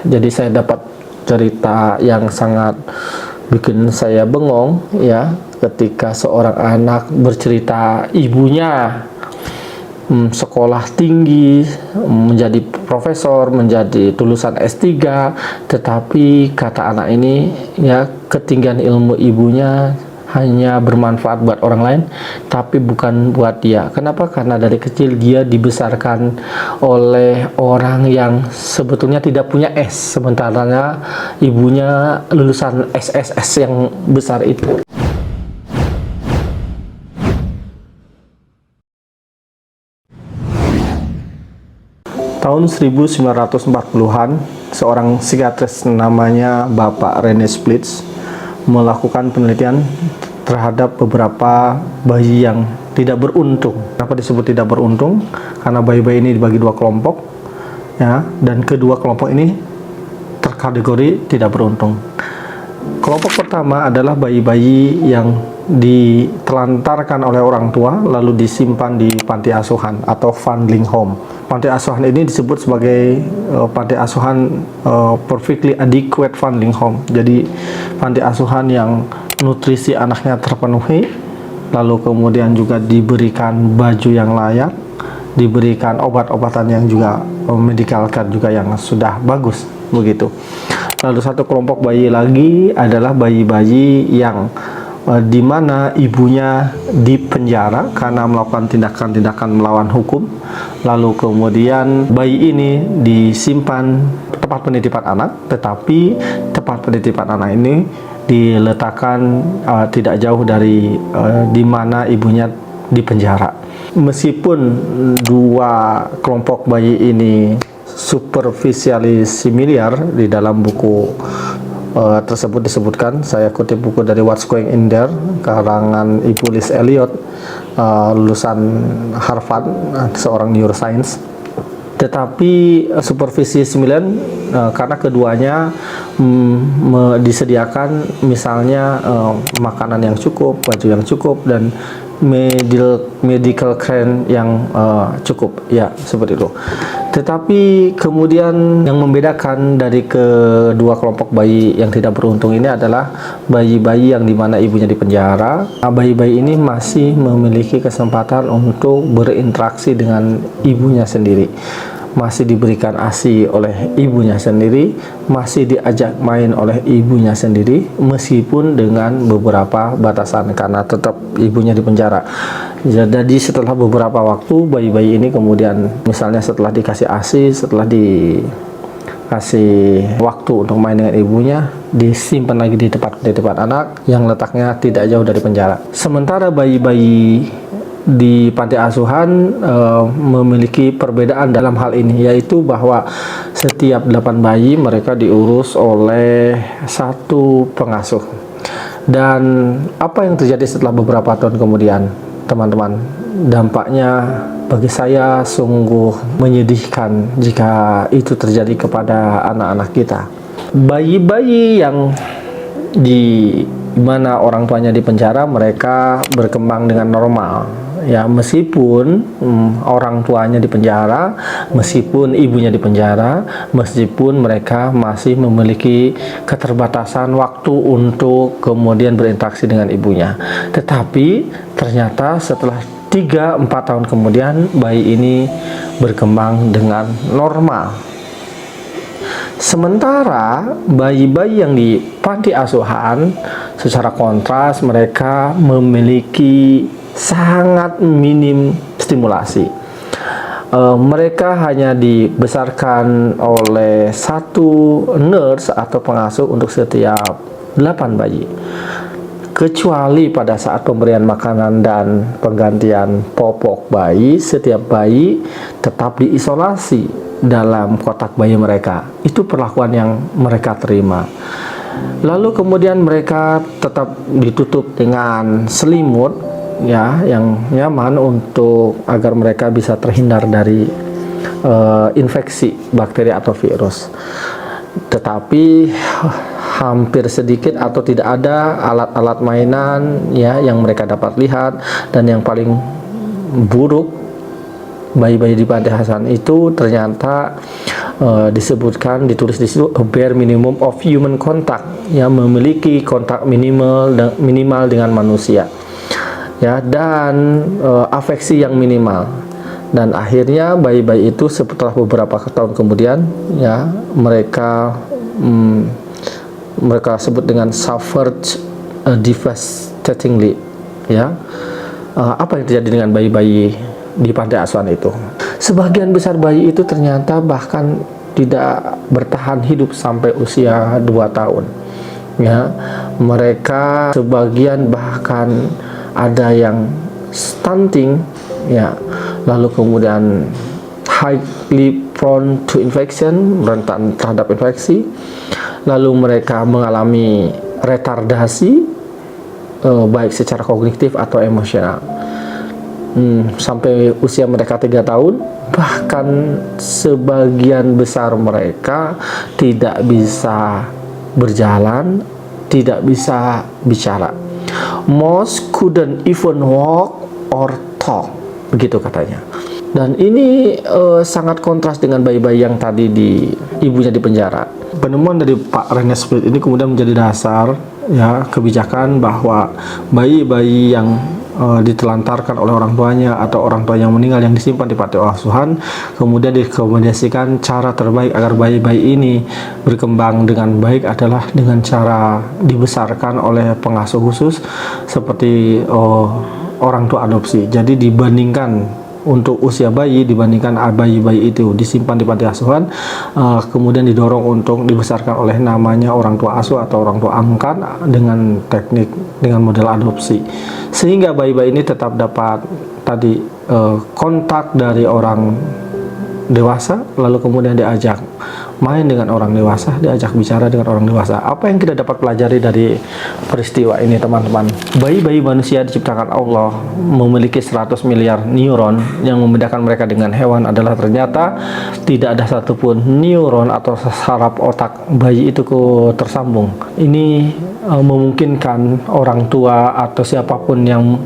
Jadi saya dapat cerita yang sangat bikin saya bengong ya, ketika seorang anak bercerita ibunya sekolah tinggi, menjadi profesor, menjadi lulusan S3, tetapi kata anak ini ya, ketinggian ilmu ibunya hanya bermanfaat buat orang lain tapi bukan buat dia. Kenapa? Karena dari kecil dia dibesarkan oleh orang yang sebetulnya tidak punya S, sementara ibunya lulusan SSS yang besar itu. Tahun 1940-an, seorang psikiatris namanya Bapak René Spitz melakukan penelitian terhadap beberapa bayi yang tidak beruntung. Kenapa disebut tidak beruntung? Karena bayi-bayi ini dibagi dua kelompok, ya, dan kedua kelompok ini terkategori tidak beruntung. Kelompok pertama adalah bayi-bayi yang ditelantarkan oleh orang tua lalu disimpan di panti asuhan atau foundling home. Panti asuhan ini disebut sebagai panti asuhan perfectly adequate foundling home. Jadi panti asuhan yang nutrisi anaknya terpenuhi, lalu kemudian juga diberikan baju yang layak, diberikan obat-obatan yang juga medical care juga yang sudah bagus begitu. Lalu satu kelompok bayi lagi adalah bayi-bayi yang di mana ibunya dipenjara karena melakukan tindakan-tindakan melawan hukum. Lalu kemudian bayi ini disimpan tempat penitipan anak, tetapi tempat penitipan anak ini diletakkan tidak jauh dari di mana ibunya dipenjara. Meskipun dua kelompok bayi ini superficially similar, di dalam buku tersebut disebutkan, saya kutip buku dari What's Going in There karangan Ibu Liz Elliot, lulusan Harvard, seorang neuroscience. Tetapi supervisi 9 karena keduanya disediakan misalnya makanan yang cukup, baju yang cukup, dan medical care yang cukup, ya seperti itu. Tetapi kemudian yang membedakan dari kedua kelompok bayi yang tidak beruntung ini adalah bayi-bayi yang dimana ibunya dipenjara. Bayi-bayi ini masih memiliki kesempatan untuk berinteraksi dengan ibunya sendiri, masih diberikan ASI oleh ibunya sendiri, masih diajak main oleh ibunya sendiri, meskipun dengan beberapa batasan karena tetap ibunya dipenjara. Jadi setelah beberapa waktu, bayi-bayi ini kemudian misalnya setelah dikasih ASI, setelah dikasih waktu untuk main dengan ibunya, disimpan lagi di tempat penitipan anak yang letaknya tidak jauh dari penjara. Sementara bayi-bayi di panti asuhan memiliki perbedaan dalam hal ini, yaitu bahwa setiap 8 bayi mereka diurus oleh satu pengasuh. Dan apa yang terjadi setelah beberapa tahun kemudian, teman-teman, dampaknya bagi saya sungguh menyedihkan jika itu terjadi kepada anak-anak kita. Bayi-bayi yang di mana orang tuanya di penjara, mereka berkembang dengan normal, ya, meskipun orang tuanya di penjara, meskipun ibunya di penjara, meskipun mereka masih memiliki keterbatasan waktu untuk kemudian berinteraksi dengan ibunya. Tetapi ternyata setelah 3-4 tahun kemudian, bayi ini berkembang dengan normal. Sementara bayi-bayi yang di panti asuhan secara kontras, mereka memiliki sangat minim stimulasi. Mereka hanya dibesarkan oleh satu nurse atau pengasuh untuk setiap 8 bayi. Kecuali pada saat pemberian makanan dan penggantian popok bayi, setiap bayi tetap diisolasi dalam kotak bayi mereka. Itu perlakuan yang mereka terima. Lalu kemudian mereka tetap ditutup dengan selimut, ya, yang nyaman untuk agar mereka bisa terhindar dari infeksi bakteri atau virus. Tetapi hampir sedikit atau tidak ada alat-alat mainan, ya, yang mereka dapat lihat. Dan yang paling buruk, bayi-bayi di panti asuhan itu ternyata disebutkan, ditulis di situ, a bare minimum of human contact, yang memiliki kontak minimal dengan manusia, ya, dan afeksi yang minimal. Dan akhirnya bayi-bayi itu setelah beberapa tahun kemudian, ya, mereka sebut dengan suffered devastatingly, ya. Apa yang terjadi dengan bayi-bayi di panti asuhan itu? Sebagian besar bayi itu ternyata bahkan tidak bertahan hidup sampai usia 2 tahun, ya. Mereka sebagian bahkan ada yang stunting, ya, lalu kemudian highly prone to infection, rentan terhadap infeksi, lalu mereka mengalami retardasi baik secara kognitif atau emosional, sampai usia mereka 3 tahun. Bahkan sebagian besar mereka tidak bisa berjalan, tidak bisa bicara. Most couldn't even walk or talk, begitu katanya. Dan ini sangat kontras dengan bayi-bayi yang tadi ibunya di penjara. Penemuan dari Pak Rene Splitt ini kemudian menjadi dasar, ya, kebijakan bahwa bayi-bayi yang ditelantarkan oleh orang tuanya atau orang tua yang meninggal yang disimpan di panti asuhan, kemudian direkomendasikan cara terbaik agar bayi-bayi ini berkembang dengan baik adalah dengan cara dibesarkan oleh pengasuh khusus seperti orang tua adopsi. Jadi dibandingkan untuk usia bayi, dibandingkan bayi-bayi itu disimpan di panti asuhan, kemudian didorong untuk dibesarkan oleh namanya orang tua asuh atau orang tua angkat dengan teknik, dengan model adopsi, sehingga bayi-bayi ini tetap dapat tadi kontak dari orang dewasa, lalu kemudian diajak main dengan orang dewasa, diajak bicara dengan orang dewasa. Apa yang kita dapat pelajari dari peristiwa ini, teman-teman? Bayi-bayi manusia diciptakan Allah memiliki 100 miliar neuron. Yang membedakan mereka dengan hewan adalah ternyata tidak ada satupun neuron atau saraf otak bayi itu tersambung. Ini memungkinkan orang tua atau siapapun yang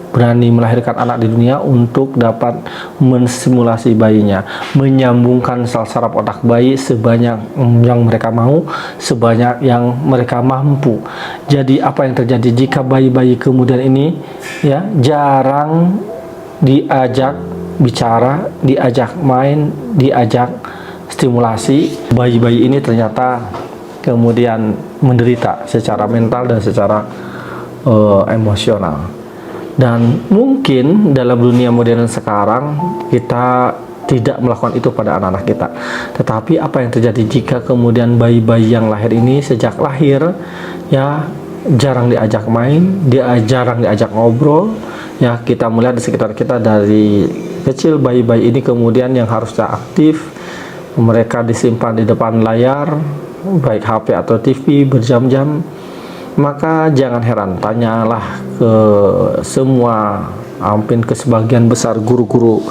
berani melahirkan anak di dunia untuk dapat mensimulasi bayinya, menyambungkan sel saraf otak bayi sebanyak yang mereka mau, sebanyak yang mereka mampu. Jadi apa yang terjadi jika bayi-bayi kemudian ini, ya, jarang diajak bicara, diajak main, diajak stimulasi, bayi-bayi ini ternyata kemudian menderita secara mental dan secara emosional. Dan mungkin dalam dunia modern sekarang kita tidak melakukan itu pada anak-anak kita. Tetapi apa yang terjadi jika kemudian bayi-bayi yang lahir ini sejak lahir, ya, jarang diajak main, jarang diajak ngobrol, ya, kita melihat di sekitar kita dari kecil bayi-bayi ini kemudian yang harusnya aktif, mereka disimpan di depan layar, baik HP atau TV berjam-jam. Maka jangan heran, tanyalah ke semua, hampir ke sebagian besar guru-guru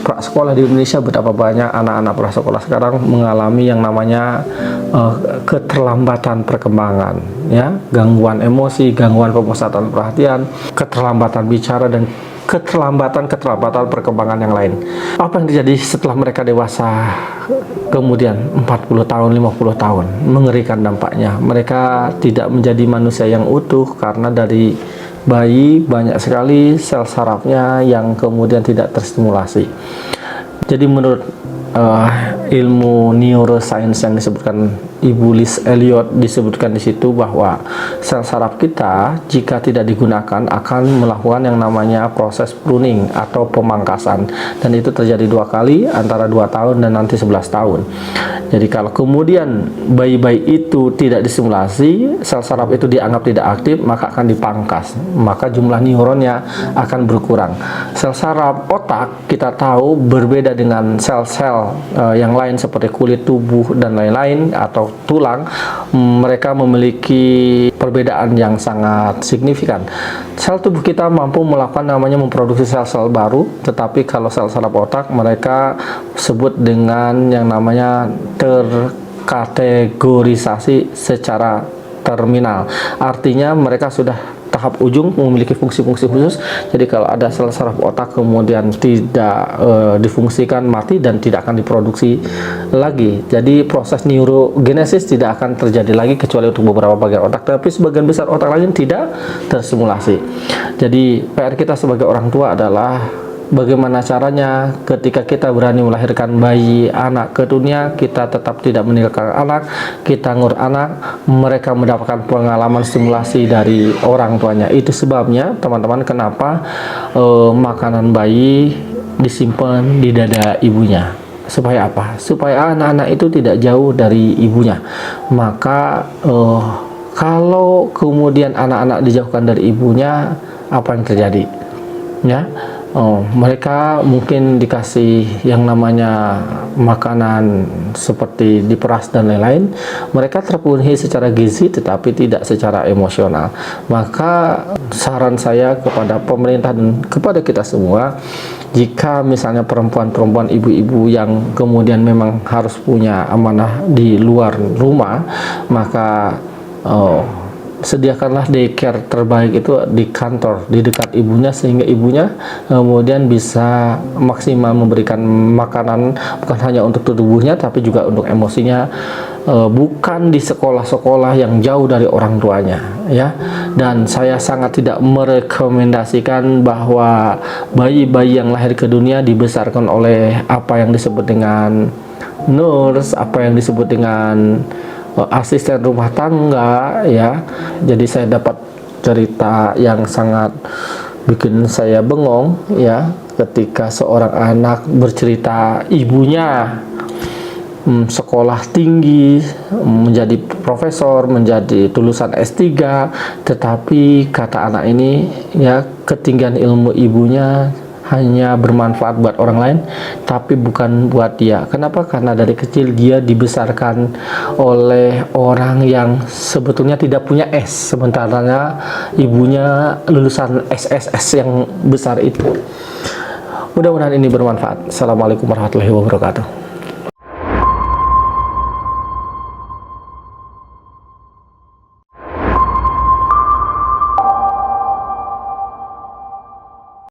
prasekolah di Indonesia, betapa banyak anak-anak prasekolah sekarang mengalami yang namanya keterlambatan perkembangan, ya, gangguan emosi, gangguan pemusatan perhatian, keterlambatan bicara, dan keterlambatan perkembangan yang lain. Apa yang terjadi setelah mereka dewasa kemudian 40 tahun, 50 tahun? Mengerikan dampaknya. Mereka tidak menjadi manusia yang utuh karena dari bayi banyak sekali sel sarafnya yang kemudian tidak terstimulasi. Jadi menurut ilmu neuroscience yang disebutkan Ibu Liz Elliot, disebutkan di situ bahwa sel saraf kita jika tidak digunakan akan melakukan yang namanya proses pruning atau pemangkasan, dan itu terjadi 2 kali antara 2 tahun dan nanti 11 tahun. Jadi kalau kemudian bayi-bayi itu tidak distimulasi, sel saraf itu dianggap tidak aktif, maka akan dipangkas, maka jumlah neuronnya akan berkurang. Sel saraf otak kita tahu berbeda dengan sel-sel yang lain seperti kulit tubuh dan lain-lain atau tulang. Mereka memiliki perbedaan yang sangat signifikan. Sel tubuh kita mampu melakukan namanya memproduksi sel-sel baru, tetapi kalau sel saraf otak mereka sebut dengan yang namanya terkategorisasi secara terminal. Artinya mereka sudah tahap ujung memiliki fungsi-fungsi khusus. Jadi kalau ada sel saraf otak kemudian tidak difungsikan, mati dan tidak akan diproduksi lagi. Jadi proses neurogenesis tidak akan terjadi lagi kecuali untuk beberapa bagian otak, tapi sebagian besar otak lain tidak terstimulasi. Jadi PR kita sebagai orang tua adalah bagaimana caranya ketika kita berani melahirkan bayi anak ke dunia, kita tetap tidak meninggalkan anak, kita ngur anak, mereka mendapatkan pengalaman stimulasi dari orang tuanya. Itu sebabnya teman-teman kenapa makanan bayi disimpan di dada ibunya. Supaya apa? Supaya anak-anak itu tidak jauh dari ibunya. Maka kalau kemudian anak-anak dijauhkan dari ibunya, apa yang terjadi? Ya, mereka mungkin dikasih yang namanya makanan seperti diperas dan lain-lain, mereka terpenuhi secara gizi tetapi tidak secara emosional. Maka saran saya kepada pemerintah dan kepada kita semua, jika misalnya perempuan-perempuan, ibu-ibu yang kemudian memang harus punya amanah di luar rumah, maka sediakanlah daycare terbaik itu di kantor, di dekat ibunya, sehingga ibunya kemudian bisa maksimal memberikan makanan bukan hanya untuk tubuhnya tapi juga untuk emosinya, bukan di sekolah-sekolah yang jauh dari orang tuanya, ya. Dan saya sangat tidak merekomendasikan bahwa bayi-bayi yang lahir ke dunia dibesarkan oleh apa yang disebut dengan nurse, apa yang disebut dengan asisten rumah tangga, ya. Jadi saya dapat cerita yang sangat bikin saya bengong, ya, ketika seorang anak bercerita ibunya sekolah tinggi, menjadi profesor, menjadi lulusan S3, tetapi kata anak ini, ya, ketinggian ilmu ibunya hanya bermanfaat buat orang lain tapi bukan buat dia. Kenapa? Karena dari kecil dia dibesarkan oleh orang yang sebetulnya tidak punya S, sementara ibunya lulusan SSS yang besar itu. Mudah-mudahan ini bermanfaat. Assalamualaikum warahmatullahi wabarakatuh.